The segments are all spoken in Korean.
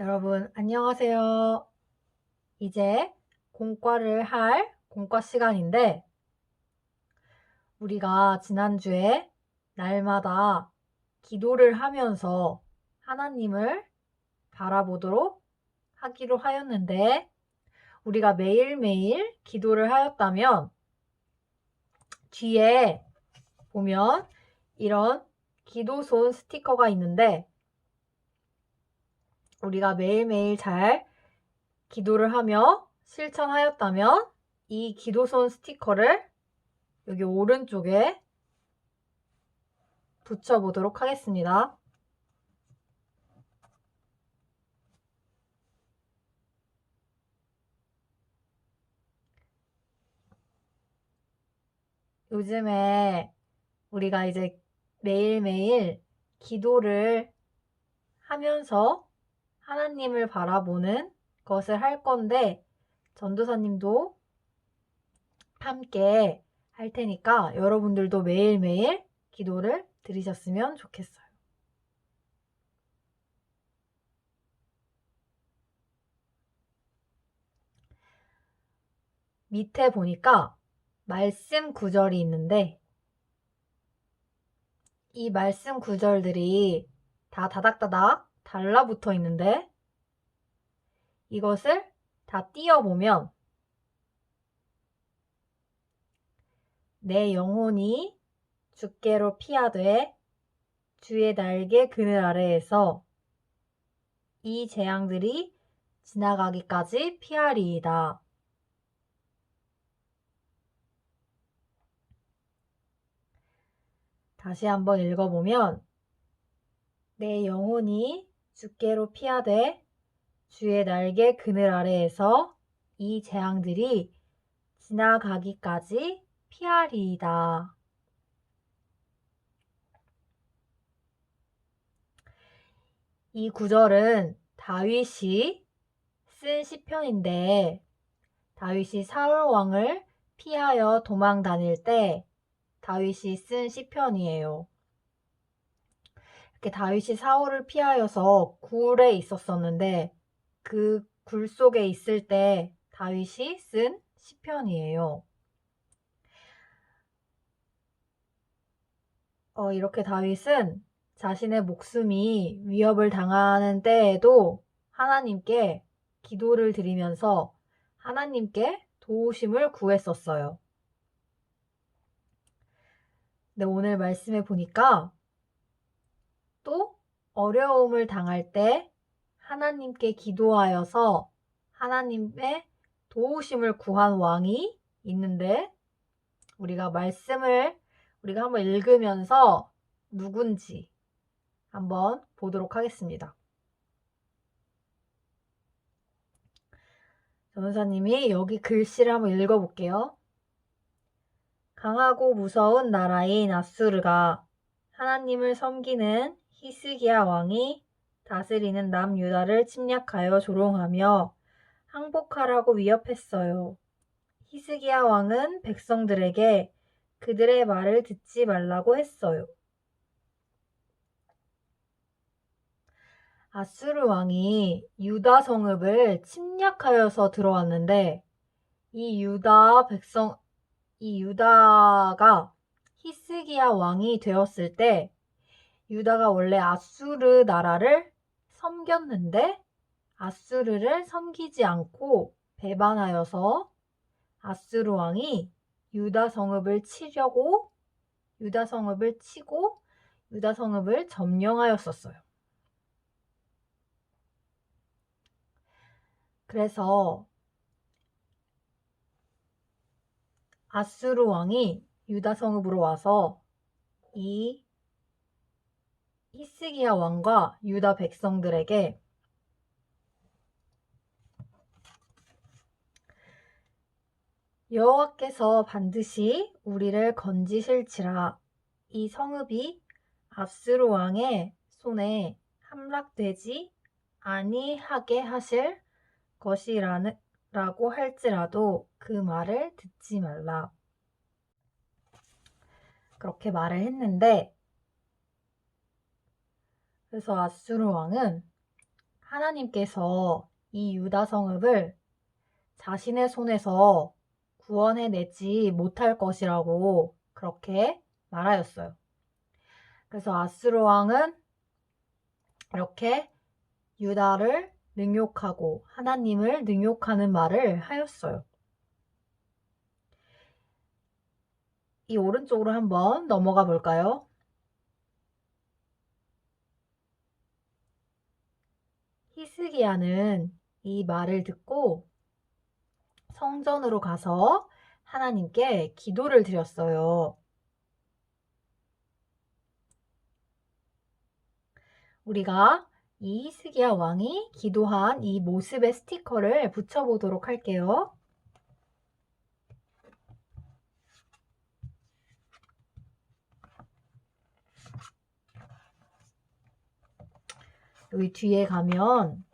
여러분, 안녕하세요. 이제 공과를 할 공과 시간인데, 우리가 지난주에 날마다 기도를 하면서 하나님을 바라보도록 하기로 하였는데, 우리가 매일매일 기도를 하였다면, 뒤에 보면 이런 기도손 스티커가 있는데, 우리가 매일매일 잘 기도를 하며 실천하였다면 이 기도손 스티커를 여기 오른쪽에 붙여보도록 하겠습니다. 요즘에 우리가 이제 매일매일 기도를 하면서 하나님을 바라보는 것을 할 건데, 전도사님도 함께 할 테니까 여러분들도 매일매일 기도를 드리셨으면 좋겠어요. 밑에 보니까 말씀 구절이 있는데, 이 말씀 구절들이 다 다닥다닥 달라붙어 있는데, 이것을 다 띄어보면 내 영혼이 주께로 피하되 주의 날개 그늘 아래에서 이 재앙들이 지나가기까지 피하리이다. 다시 한번 읽어보면 내 영혼이 주께로 피하되 주의 날개 그늘 아래에서 이 재앙들이 지나가기까지 피하리이다. 이 구절은 다윗이 쓴 시편인데, 다윗이 사울 왕을 피하여 도망 다닐 때 다윗이 쓴 시편이에요. 이렇게 다윗이 사울을 피하여서 굴에 있었었는데, 그 굴 속에 있을 때 다윗이 쓴 시편이에요. 이렇게 다윗은 자신의 목숨이 위협을 당하는 때에도 하나님께 기도를 드리면서 하나님께 도우심을 구했었어요. 근데 오늘 말씀에 보니까 또 어려움을 당할 때 하나님께 기도하여서 하나님의 도우심을 구한 왕이 있는데, 우리가 말씀을 우리가 한번 읽으면서 누군지 한번 보도록 하겠습니다. 전도사님이 여기 글씨를 한번 읽어볼게요. 강하고 무서운 나라인 아수르가 하나님을 섬기는 히스기야 왕이 다스리는 남유다를 침략하여 조롱하며 항복하라고 위협했어요. 히스기야 왕은 백성들에게 그들의 말을 듣지 말라고 했어요. 아수르 왕이 유다 성읍을 침략하여서 들어왔는데, 이 유다가 히스기야 왕이 되었을 때, 유다가 원래 아수르 나라를 섬겼는데, 아수르를 섬기지 않고 배반하여서 아수르 왕이 유다 성읍을 치고 유다 성읍을 점령하였었어요. 그래서 아수르 왕이 유다 성읍으로 와서 이 히스기야 왕과 유다 백성들에게 여호와께서 반드시 우리를 건지실지라, 이 성읍이 아수르 왕의 손에 함락되지 아니하게 하실 것이라고 할지라도 그 말을 듣지 말라. 그렇게 말을 했는데, 그래서 아수르 왕은 하나님께서 이 유다 성읍을 자신의 손에서 구원해내지 못할 것이라고 그렇게 말하였어요. 그래서 아수르 왕은 이렇게 유다를 능욕하고 하나님을 능욕하는 말을 하였어요. 이 오른쪽으로 한번 넘어가 볼까요? 히스기야는 이 말을 듣고 성전으로 가서 하나님께 기도를 드렸어요. 우리가 이 히스기야 왕이 기도한 이 모습의 스티커를 붙여보도록 할게요. 여기 뒤에 가면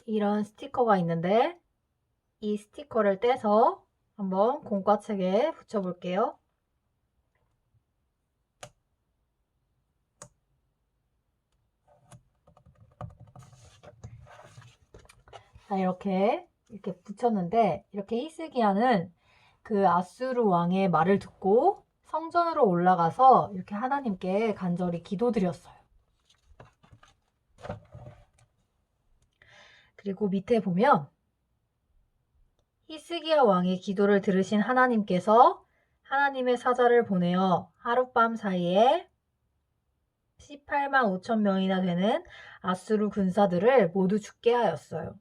이런 스티커가 있는데 이 스티커를 떼서 한번 공과책에 붙여볼게요. 자, 이렇게 붙였는데 이렇게 히스기야는 그 아수르 왕의 말을 듣고 성전으로 올라가서 이렇게 하나님께 간절히 기도드렸어요. 그리고 밑에 보면 히스기야 왕의 기도를 들으신 하나님께서 하나님의 사자를 보내어 하룻밤 사이에 18만 5천 명이나 되는 아수르 군사들을 모두 죽게 하였어요.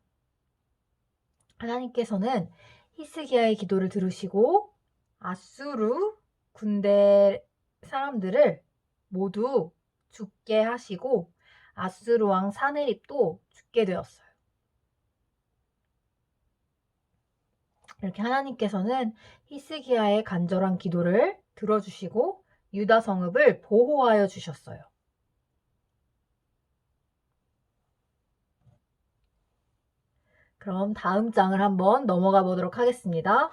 하나님께서는 히스기야의 기도를 들으시고 아수르 군대 사람들을 모두 죽게 하시고 아수르 왕 사네립도 죽게 되었어요. 이렇게 하나님께서는 히스기야의 간절한 기도를 들어주시고 유다 성읍을 보호하여 주셨어요. 그럼 다음 장을 한번 넘어가 보도록 하겠습니다.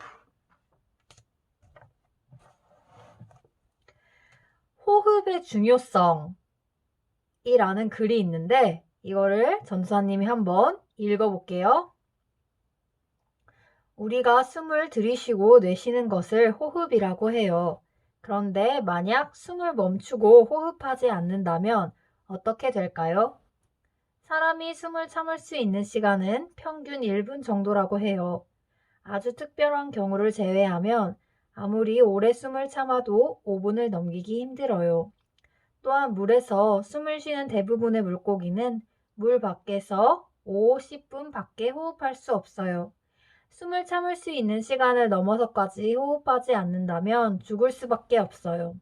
호흡의 중요성이라는 글이 있는데 이거를 전도사님이 한번 읽어볼게요. 우리가 숨을 들이쉬고 내쉬는 것을 호흡이라고 해요. 그런데 만약 숨을 멈추고 호흡하지 않는다면 어떻게 될까요? 사람이 숨을 참을 수 있는 시간은 평균 1분 정도라고 해요. 아주 특별한 경우를 제외하면 아무리 오래 숨을 참아도 5분을 넘기기 힘들어요. 또한 물에서 숨을 쉬는 대부분의 물고기는 물 밖에서 5, 10분 밖에 호흡할 수 없어요. 숨을 참을 수 있는 시간을 넘어서까지 호흡하지 않는다면 죽을 수밖에 없어요.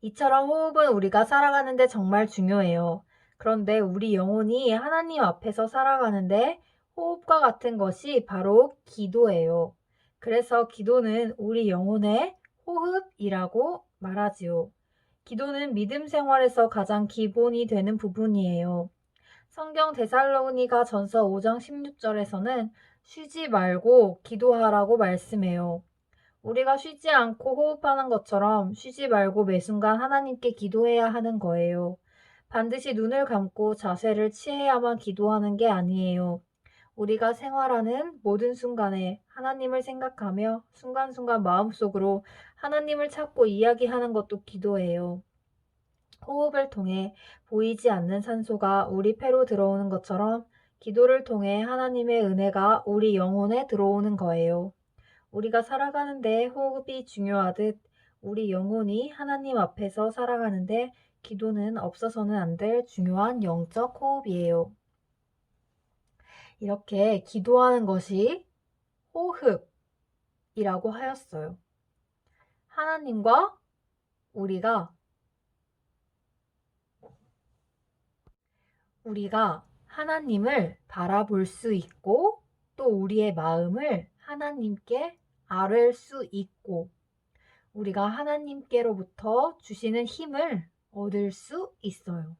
이처럼 호흡은 우리가 살아가는데 정말 중요해요. 그런데 우리 영혼이 하나님 앞에서 살아가는데 호흡과 같은 것이 바로 기도예요. 그래서 기도는 우리 영혼의 호흡이라고 말하지요. 기도는 믿음 생활에서 가장 기본이 되는 부분이에요. 성경 데살로니가 전서 5장 16절에서는 쉬지 말고 기도하라고 말씀해요. 우리가 쉬지 않고 호흡하는 것처럼 쉬지 말고 매 순간 하나님께 기도해야 하는 거예요. 반드시 눈을 감고 자세를 취해야만 기도하는 게 아니에요. 우리가 생활하는 모든 순간에 하나님을 생각하며 순간순간 마음속으로 하나님을 찾고 이야기하는 것도 기도예요. 호흡을 통해 보이지 않는 산소가 우리 폐로 들어오는 것처럼 기도를 통해 하나님의 은혜가 우리 영혼에 들어오는 거예요. 우리가 살아가는데 호흡이 중요하듯 우리 영혼이 하나님 앞에서 살아가는데 기도는 없어서는 안 될 중요한 영적 호흡이에요. 이렇게 기도하는 것이 호흡이라고 하였어요. 하나님과 우리가 하나님을 바라볼 수 있고 또 우리의 마음을 하나님께 아뢰 수 있고 우리가 하나님께로부터 주시는 힘을 얻을 수 있어요.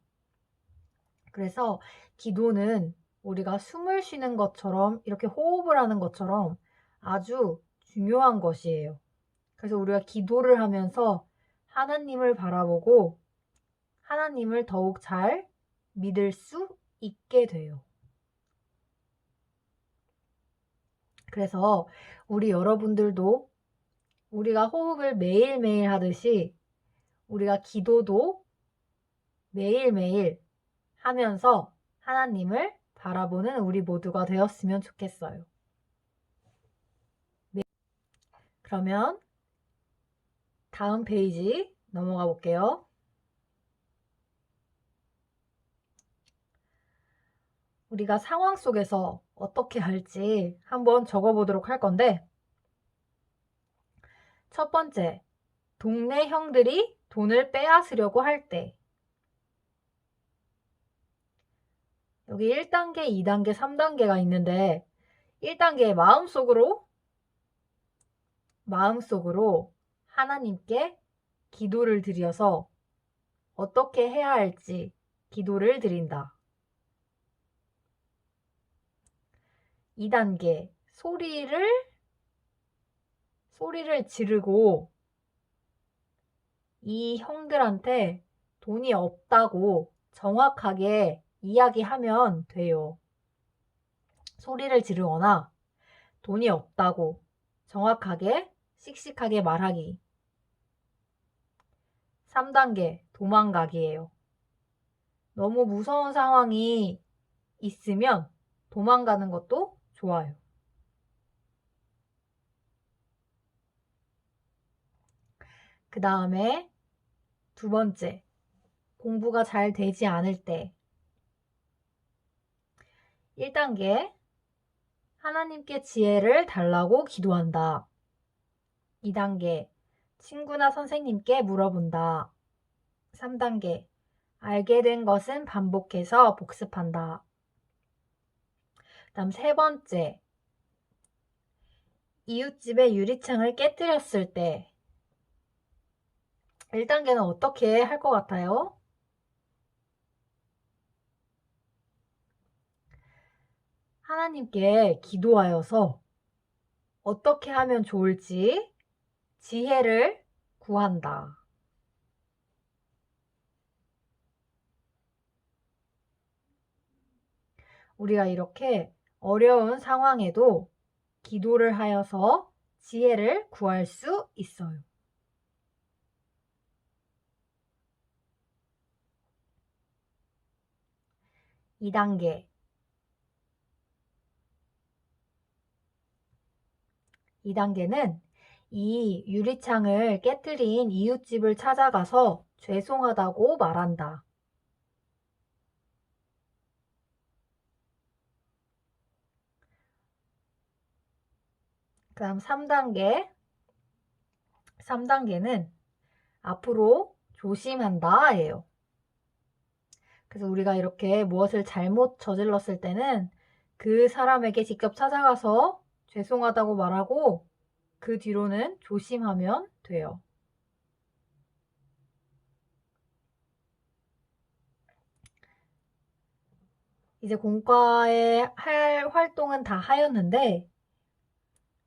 그래서 기도는 우리가 숨을 쉬는 것처럼 이렇게 호흡을 하는 것처럼 아주 중요한 것이에요. 그래서 우리가 기도를 하면서 하나님을 바라보고 하나님을 더욱 잘 믿을 수 있게 돼요. 그래서 우리 여러분들도 우리가 호흡을 매일매일 하듯이 우리가 기도도 매일매일 하면서 하나님을 바라보는 우리 모두가 되었으면 좋겠어요. 그러면 다음 페이지 넘어가 볼게요. 우리가 상황 속에서 어떻게 할지 한번 적어보도록 할 건데, 첫 번째, 동네 형들이 돈을 빼앗으려고 할 때. 여기 1단계, 2단계, 3단계가 있는데 1단계 마음속으로 하나님께 기도를 드려서 어떻게 해야 할지 기도를 드린다. 2단계, 소리를 지르고 이 형들한테 돈이 없다고 정확하게 이야기하면 돼요. 소리를 지르거나 돈이 없다고 정확하게 씩씩하게 말하기. 3단계, 도망가기예요. 너무 무서운 상황이 있으면 도망가는 것도 좋아요. 그 다음에 두 번째, 공부가 잘 되지 않을 때. 1단계, 하나님께 지혜를 달라고 기도한다. 2단계, 친구나 선생님께 물어본다. 3단계, 알게 된 것은 반복해서 복습한다. 다음 세 번째, 이웃집의 유리창을 깨뜨렸을 때. 1단계는 어떻게 할 것 같아요? 하나님께 기도하여서 어떻게 하면 좋을지 지혜를 구한다. 우리가 이렇게 어려운 상황에도 기도를 하여서 지혜를 구할 수 있어요. (2단계) 2단계는 이 유리창을 깨뜨린 이웃집을 찾아가서 죄송하다고 말한다. 그 다음 3단계는 앞으로 조심한다 예요. 그래서 우리가 이렇게 무엇을 잘못 저질렀을 때는 그 사람에게 직접 찾아가서 죄송하다고 말하고 그 뒤로는 조심하면 돼요. 이제 공과에 할 활동은 다 하였는데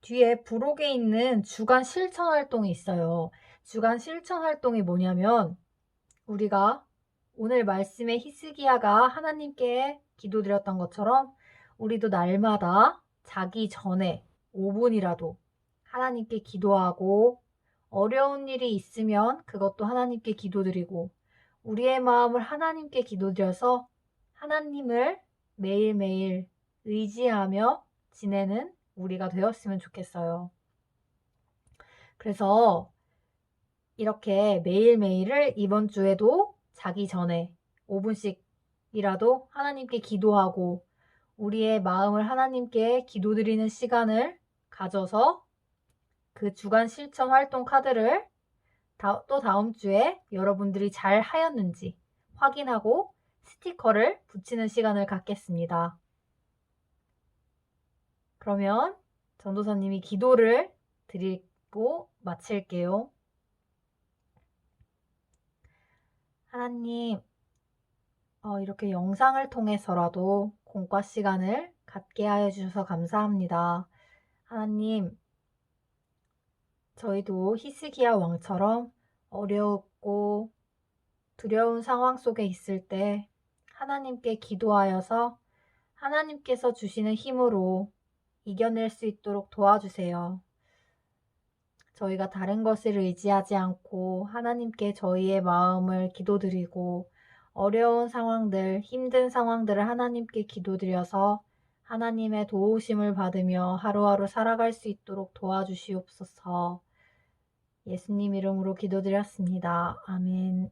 뒤에 부록에 있는 주간 실천 활동이 있어요. 주간 실천 활동이 뭐냐면 우리가 오늘 말씀에 히스기야가 하나님께 기도드렸던 것처럼 우리도 날마다 자기 전에 5분이라도 하나님께 기도하고 어려운 일이 있으면 그것도 하나님께 기도드리고 우리의 마음을 하나님께 기도드려서 하나님을 매일매일 의지하며 지내는 우리가 되었으면 좋겠어요. 그래서 이렇게 매일매일을 이번 주에도 자기 전에 5분씩이라도 하나님께 기도하고 우리의 마음을 하나님께 기도드리는 시간을 가져서 그 주간 실천 활동 카드를 또 다음 주에 여러분들이 잘 하였는지 확인하고 스티커를 붙이는 시간을 갖겠습니다. 그러면 전도사님이 기도를 드리고 마칠게요. 하나님, 이렇게 영상을 통해서라도 공과 시간을 갖게 하여 주셔서 감사합니다. 하나님, 저희도 히스기야 왕처럼 어렵고 두려운 상황 속에 있을 때 하나님께 기도하여서 하나님께서 주시는 힘으로 이겨낼 수 있도록 도와주세요. 저희가 다른 것을 의지하지 않고 하나님께 저희의 마음을 기도드리고 어려운 상황들, 힘든 상황들을 하나님께 기도드려서 하나님의 도우심을 받으며 하루하루 살아갈 수 있도록 도와주시옵소서. 예수님 이름으로 기도드렸습니다. 아멘.